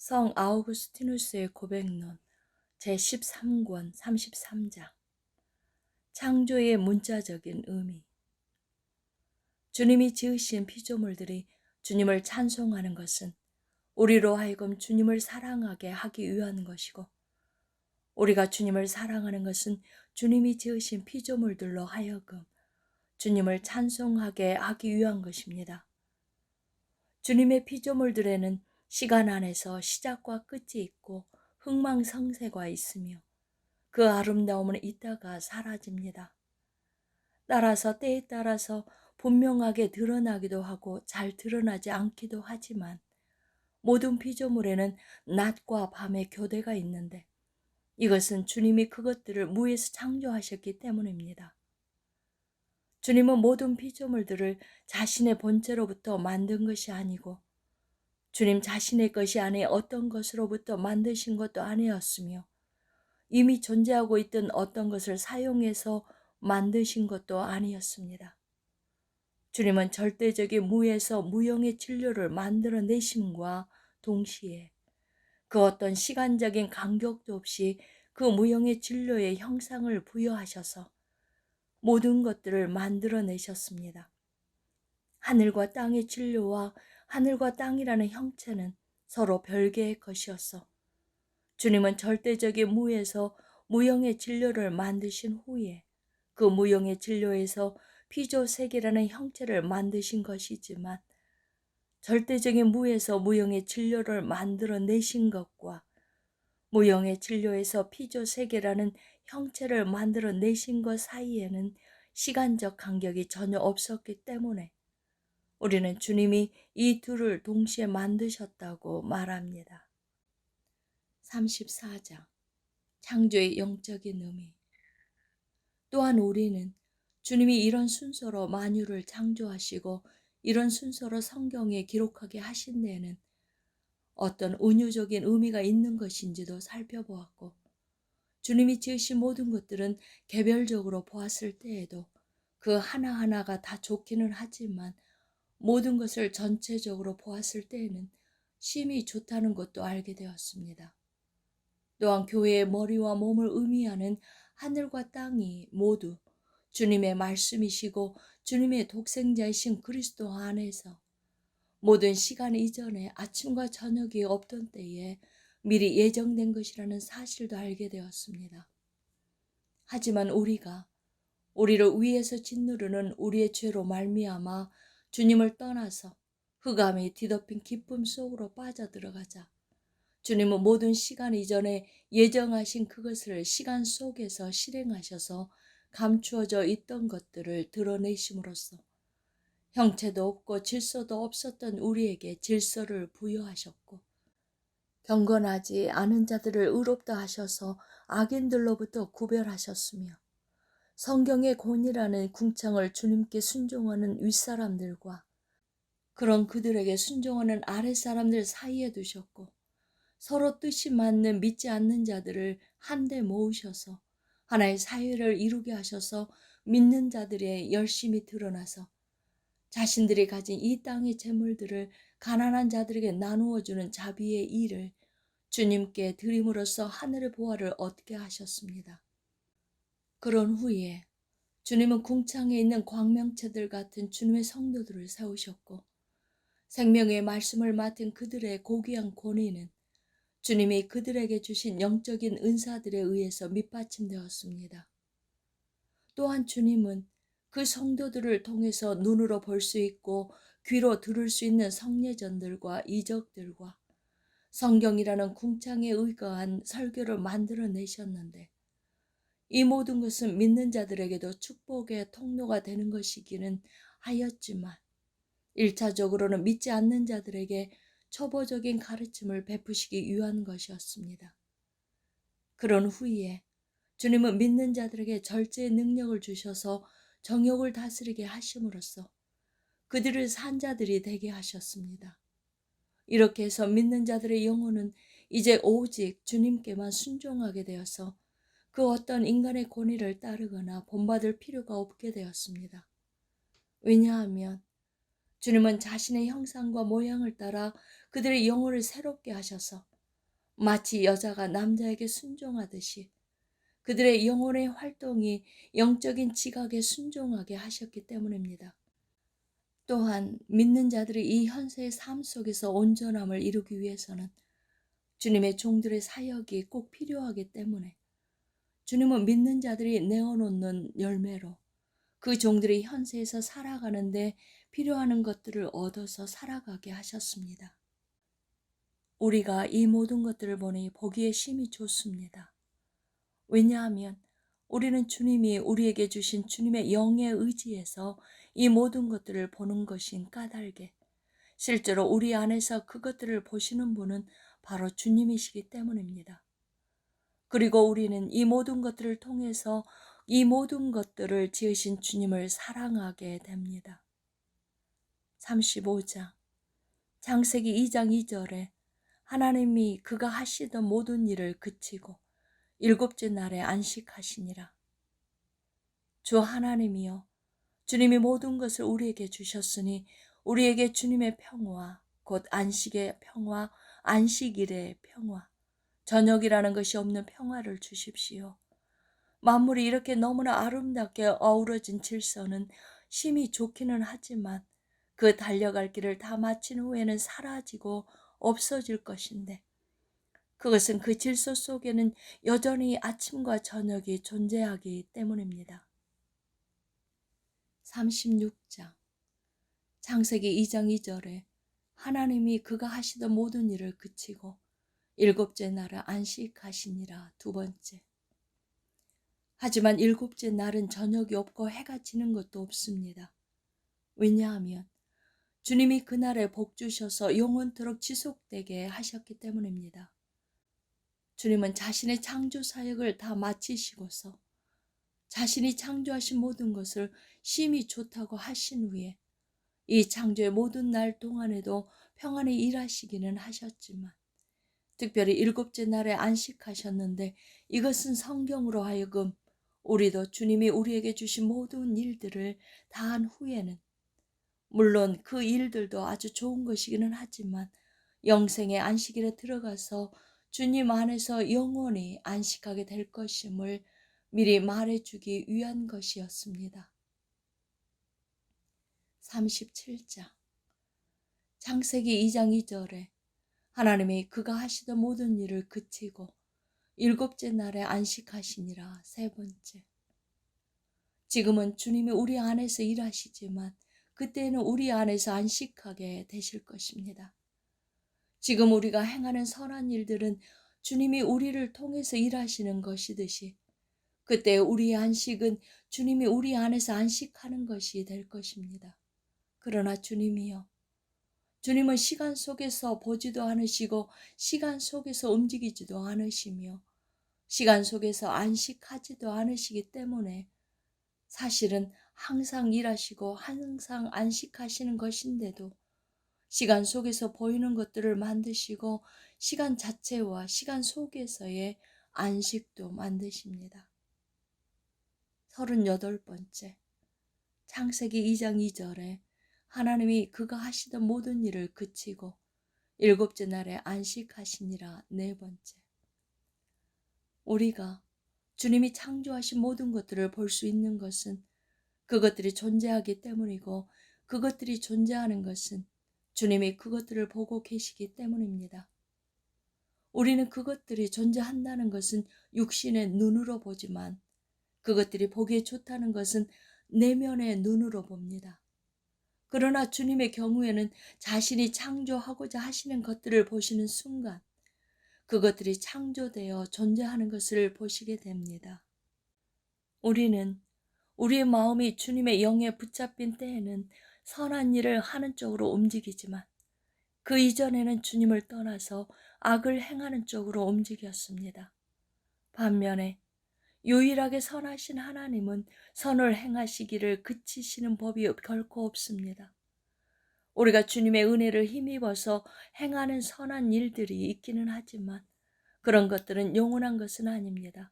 성 아우구스티누스의 고백론 제13권 33장 창조의 문자적인 의미. 주님이 지으신 피조물들이 주님을 찬송하는 것은 우리로 하여금 주님을 사랑하게 하기 위한 것이고, 우리가 주님을 사랑하는 것은 주님이 지으신 피조물들로 하여금 주님을 찬송하게 하기 위한 것입니다. 주님의 피조물들에는 시간 안에서 시작과 끝이 있고 흥망성쇠가 있으며 그 아름다움은 있다가 사라집니다. 따라서 때에 따라서 분명하게 드러나기도 하고 잘 드러나지 않기도 하지만 모든 피조물에는 낮과 밤의 교대가 있는데, 이것은 주님이 그것들을 무에서 창조하셨기 때문입니다. 주님은 모든 피조물들을 자신의 본체로부터 만든 것이 아니고 주님 자신의 것이 아닌 어떤 것으로부터 만드신 것도 아니었으며 이미 존재하고 있던 어떤 것을 사용해서 만드신 것도 아니었습니다. 주님은 절대적인 무에서 무형의 진료를 만들어내심과 동시에 그 어떤 시간적인 간격도 없이 그 무형의 진료의 형상을 부여하셔서 모든 것들을 만들어내셨습니다. 하늘과 땅의 진료와 하늘과 땅이라는 형체는 서로 별개의 것이었어 주님은 절대적인 무에서 무형의 진료를 만드신 후에 그 무형의 진료에서 피조세계라는 형체를 만드신 것이지만, 절대적인 무에서 무형의 진료를 만들어내신 것과 무형의 진료에서 피조세계라는 형체를 만들어내신 것 사이에는 시간적 간격이 전혀 없었기 때문에 우리는 주님이 이 둘을 동시에 만드셨다고 말합니다. 34장 창조의 영적인 의미. 또한 우리는 주님이 이런 순서로 만유를 창조하시고 이런 순서로 성경에 기록하게 하신 데에는 어떤 은유적인 의미가 있는 것인지도 살펴보았고, 주님이 지으신 모든 것들은 개별적으로 보았을 때에도 그 하나하나가 다 좋기는 하지만 모든 것을 전체적으로 보았을 때에는 심히 좋다는 것도 알게 되었습니다. 또한 교회의 머리와 몸을 의미하는 하늘과 땅이 모두 주님의 말씀이시고 주님의 독생자이신 그리스도 안에서 모든 시간 이전에 아침과 저녁이 없던 때에 미리 예정된 것이라는 사실도 알게 되었습니다. 하지만 우리를 위에서 짓누르는 우리의 죄로 말미암아 주님을 떠나서 흑암이 뒤덮인 기쁨 속으로 빠져들어가자 주님은 모든 시간 이전에 예정하신 그것을 시간 속에서 실행하셔서 감추어져 있던 것들을 드러내심으로써 형체도 없고 질서도 없었던 우리에게 질서를 부여하셨고, 경건하지 않은 자들을 의롭다 하셔서 악인들로부터 구별하셨으며, 성경의 본이라는 궁창을 주님께 순종하는 윗사람들과 그런 그들에게 순종하는 아랫사람들 사이에 두셨고, 서로 뜻이 맞는 믿지 않는 자들을 한데 모으셔서 하나의 사회를 이루게 하셔서 믿는 자들의 열심이 드러나서 자신들이 가진 이 땅의 재물들을 가난한 자들에게 나누어 주는 자비의 일을 주님께 드림으로써 하늘의 보화를 얻게 하셨습니다. 그런 후에 주님은 궁창에 있는 광명체들 같은 주님의 성도들을 세우셨고, 생명의 말씀을 맡은 그들의 고귀한 권위는 주님이 그들에게 주신 영적인 은사들에 의해서 밑받침되었습니다. 또한 주님은 그 성도들을 통해서 눈으로 볼 수 있고 귀로 들을 수 있는 성례전들과 이적들과 성경이라는 궁창에 의거한 설교를 만들어내셨는데, 이 모든 것은 믿는 자들에게도 축복의 통로가 되는 것이기는 하였지만 1차적으로는 믿지 않는 자들에게 초보적인 가르침을 베푸시기 위한 것이었습니다. 그런 후에 주님은 믿는 자들에게 절제의 능력을 주셔서 정욕을 다스리게 하심으로써 그들을 산자들이 되게 하셨습니다. 이렇게 해서 믿는 자들의 영혼은 이제 오직 주님께만 순종하게 되어서 그 어떤 인간의 권위를 따르거나 본받을 필요가 없게 되었습니다. 왜냐하면 주님은 자신의 형상과 모양을 따라 그들의 영혼을 새롭게 하셔서 마치 여자가 남자에게 순종하듯이 그들의 영혼의 활동이 영적인 지각에 순종하게 하셨기 때문입니다. 또한 믿는 자들이 이 현세의 삶 속에서 온전함을 이루기 위해서는 주님의 종들의 사역이 꼭 필요하기 때문에 주님은 믿는 자들이 내어놓는 열매로 그 종들이 현세에서 살아가는데 필요한 것들을 얻어서 살아가게 하셨습니다. 우리가 이 모든 것들을 보니 보기에 심히 좋습니다. 왜냐하면 우리는 주님이 우리에게 주신 주님의 영의 의지에서 이 모든 것들을 보는 것인 까닭에 실제로 우리 안에서 그것들을 보시는 분은 바로 주님이시기 때문입니다. 그리고 우리는 이 모든 것들을 통해서 이 모든 것들을 지으신 주님을 사랑하게 됩니다. 35장 창세기 2장 2절에 하나님이 그가 하시던 모든 일을 그치고 일곱째 날에 안식하시니라. 주 하나님이여, 주님이 모든 것을 우리에게 주셨으니 우리에게 주님의 평화, 곧 안식의 평화, 안식일의 평화, 저녁이라는 것이 없는 평화를 주십시오. 만물이 이렇게 너무나 아름답게 어우러진 질서는 심히 좋기는 하지만 그 달려갈 길을 다 마친 후에는 사라지고 없어질 것인데 그것은 그 질서 속에는 여전히 아침과 저녁이 존재하기 때문입니다. 36장 창세기 2장 2절에 하나님이 그가 하시던 모든 일을 그치고 일곱째 날을 안식하시니라. 두 번째. 하지만 일곱째 날은 저녁이 없고 해가 지는 것도 없습니다. 왜냐하면 주님이 그날에 복 주셔서 영원토록 지속되게 하셨기 때문입니다. 주님은 자신의 창조 사역을 다 마치시고서 자신이 창조하신 모든 것을 심히 좋다고 하신 후에 이 창조의 모든 날 동안에도 평안히 일하시기는 하셨지만 특별히 일곱째 날에 안식하셨는데 이것은 성경으로 하여금 우리도 주님이 우리에게 주신 모든 일들을 다 한 후에는 물론 그 일들도 아주 좋은 것이기는 하지만 영생의 안식일에 들어가서 주님 안에서 영원히 안식하게 될 것임을 미리 말해주기 위한 것이었습니다. 37장 창세기 2장 2절에 하나님이 그가 하시던 모든 일을 그치고 일곱째 날에 안식하시니라. 세 번째. 지금은 주님이 우리 안에서 일하시지만 그때는 우리 안에서 안식하게 되실 것입니다. 지금 우리가 행하는 선한 일들은 주님이 우리를 통해서 일하시는 것이듯이 그때 우리의 안식은 주님이 우리 안에서 안식하는 것이 될 것입니다. 그러나 주님이요, 주님은 시간 속에서 보지도 않으시고 시간 속에서 움직이지도 않으시며 시간 속에서 안식하지도 않으시기 때문에 사실은 항상 일하시고 항상 안식하시는 것인데도 시간 속에서 보이는 것들을 만드시고 시간 자체와 시간 속에서의 안식도 만드십니다. 38번째 창세기 2장 2절에 하나님이 그가 하시던 모든 일을 그치고 일곱째 날에 안식하시니라. 네 번째. 우리가 주님이 창조하신 모든 것들을 볼 수 있는 것은 그것들이 존재하기 때문이고 그것들이 존재하는 것은 주님이 그것들을 보고 계시기 때문입니다. 우리는 그것들이 존재한다는 것은 육신의 눈으로 보지만 그것들이 보기에 좋다는 것은 내면의 눈으로 봅니다. 그러나 주님의 경우에는 자신이 창조하고자 하시는 것들을 보시는 순간 그것들이 창조되어 존재하는 것을 보시게 됩니다. 우리는 우리의 마음이 주님의 영에 붙잡힌 때에는 선한 일을 하는 쪽으로 움직이지만 그 이전에는 주님을 떠나서 악을 행하는 쪽으로 움직였습니다. 반면에 유일하게 선하신 하나님은 선을 행하시기를 그치시는 법이 결코 없습니다. 우리가 주님의 은혜를 힘입어서 행하는 선한 일들이 있기는 하지만 그런 것들은 영원한 것은 아닙니다.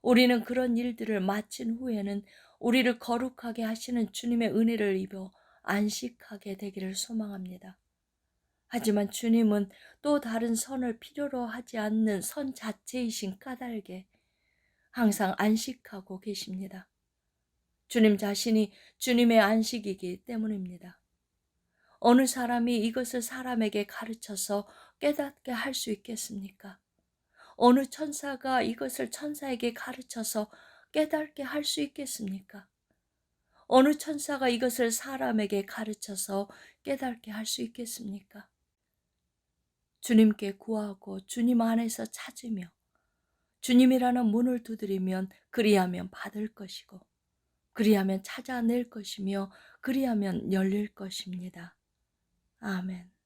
우리는 그런 일들을 마친 후에는 우리를 거룩하게 하시는 주님의 은혜를 입어 안식하게 되기를 소망합니다. 하지만 주님은 또 다른 선을 필요로 하지 않는 선 자체이신 까닭에 항상 안식하고 계십니다. 주님 자신이 주님의 안식이기 때문입니다. 어느 사람이 이것을 사람에게 가르쳐서 깨닫게 할 수 있겠습니까? 어느 천사가 이것을 천사에게 가르쳐서 깨닫게 할 수 있겠습니까? 어느 천사가 이것을 사람에게 가르쳐서 깨닫게 할 수 있겠습니까? 주님께 구하고 주님 안에서 찾으며 주님이라는 문을 두드리면 그리하면 받을 것이고 그리하면 찾아낼 것이며 그리하면 열릴 것입니다. 아멘.